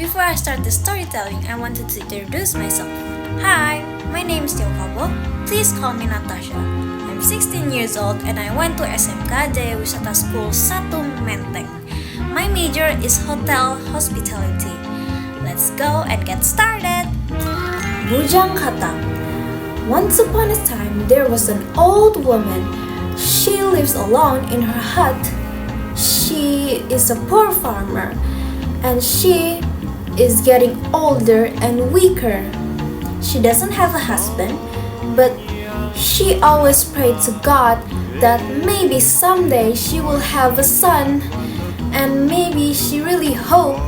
Before I start the storytelling, I wanted to introduce myself. Hi, my name is Teokabo. Please call me Natasha. I'm 16 years old and I went to SMK Jaya Wisata School 1 Menteng. My major is Hotel Hospitality. Let's go and get started! Bujang Katak. Once upon a time, there was an old woman. She lives alone in her hut. She is a poor farmer and she is getting older and weaker. She doesn't have a husband, but she always prayed to God that maybe someday she will have a son, and maybe she really hoped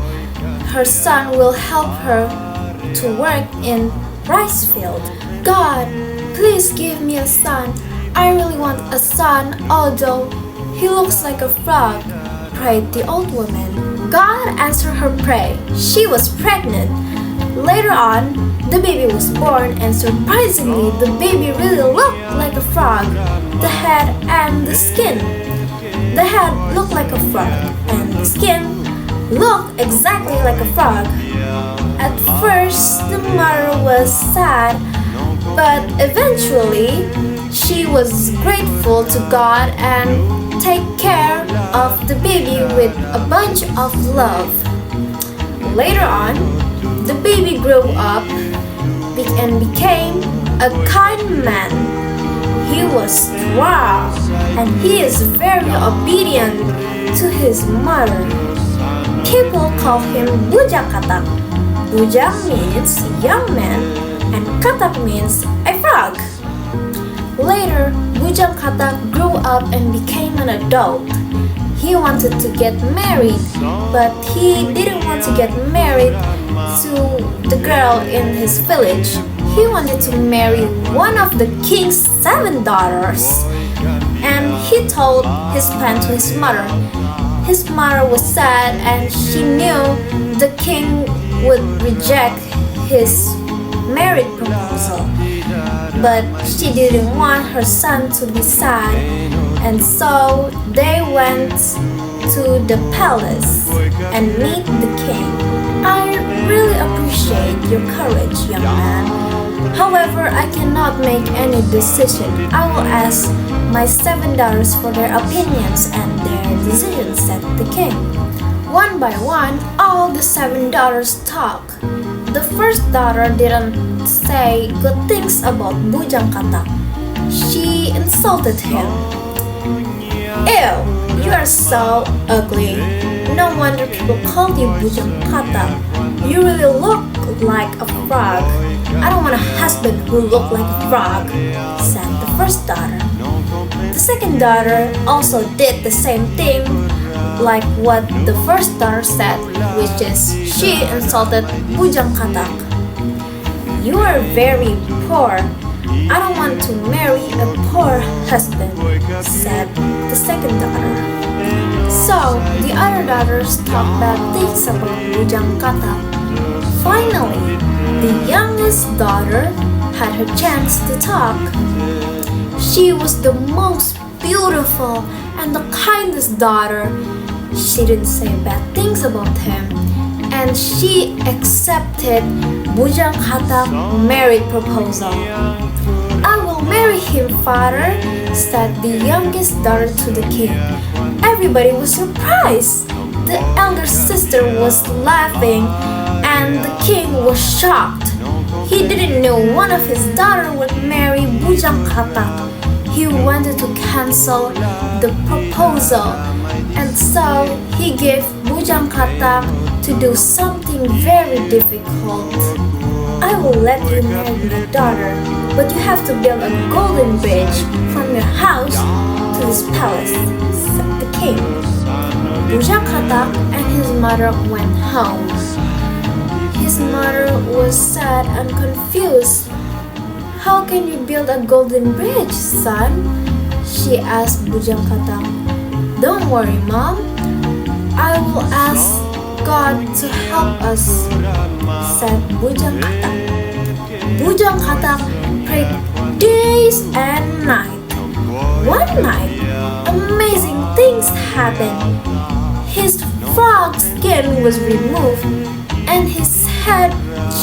her son will help her to work in rice field. God, please give me a son. I really want a son, although he looks like a frog, prayed the old woman. God answered her prayer. She was pregnant. Later on, the baby was born, and surprisingly, the baby really looked like a frog. The head and the skin. The head looked like a frog, and the skin looked exactly like a frog. At first, the mother was sad, but eventually, she was grateful to God and take care of the baby with a bunch of love. Later on, the baby grew up and became a kind man. He was strong and he is very obedient to his mother. People call him Bujang Katak. Bujang means young man and Katak means a frog. Later, Bujang Katak grew up and became an adult. He wanted to get married, but he didn't want to get married to the girl in his village. He wanted to marry one of the king's 7 daughters. And he told his plan to his mother. His mother was sad and she knew the king would reject his marriage proposal. But she didn't want her son to be sad, and so they went to the palace and meet the king. I really appreciate your courage, young man. However, I cannot make any decision. I will ask my 7 daughters for their opinions and their decisions, said the king. One by one, all the 7 daughters talked. The first daughter didn't say good things about Bujang Katak. She insulted him. Ew, you are so ugly. No wonder people call you Bujang Katak. You really look like a frog. I don't want a husband who looks like a frog, said the first daughter. The second daughter also did the same thing like what the first daughter said, which is she insulted Bujang Katak. You are very poor. I don't want to marry a poor husband, said the second daughter. So the other daughters talked bad things about Bujang Katak. Finally, the youngest daughter had her chance to talk. She was the most beautiful and the kindest daughter. She didn't say bad things about him, and she accepted Bujang Katak's marriage proposal. I will marry him, father, said the youngest daughter to the king. Everybody was surprised. The elder sister was laughing, and the king was shocked. He didn't know one of his daughters would marry Bujang Katak. He wanted to cancel the proposal, and so he gave Bujang Katak to do something very difficult. I will let you marry my daughter, but you have to build a golden bridge from your house to this palace, said the king. Bujang Katak and his mother went home. His mother was sad and confused. How can you build a golden bridge, son? She asked Bujang Katak. Don't worry, Mom. I will ask God to help us, said Bujang Katak. Bujang Katak prayed days and nights. One night, amazing things happened. His frog skin was removed and his head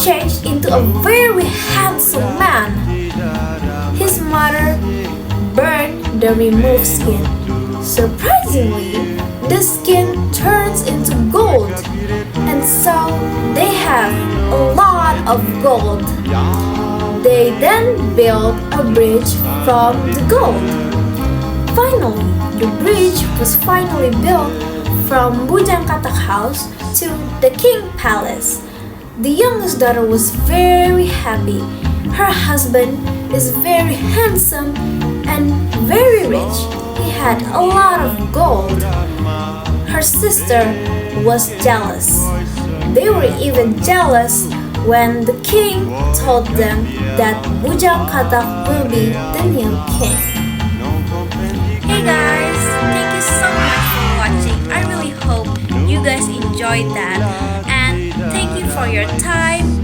changed into a very handsome man. His mother burned the removed skin. Surprisingly, the skin turns into gold, and so they have a lot of gold. They then built a bridge from the gold. Finally, the bridge was finally built from Bujang Katak house to the king palace. The youngest daughter was very happy. Her husband is very handsome and very rich. He had a lot of gold. Her sister was jealous. They were even jealous when the king told them that Bujang Katak will be the new king. Hey guys, thank you so much for watching. I really hope you guys enjoyed that, and thank you for your time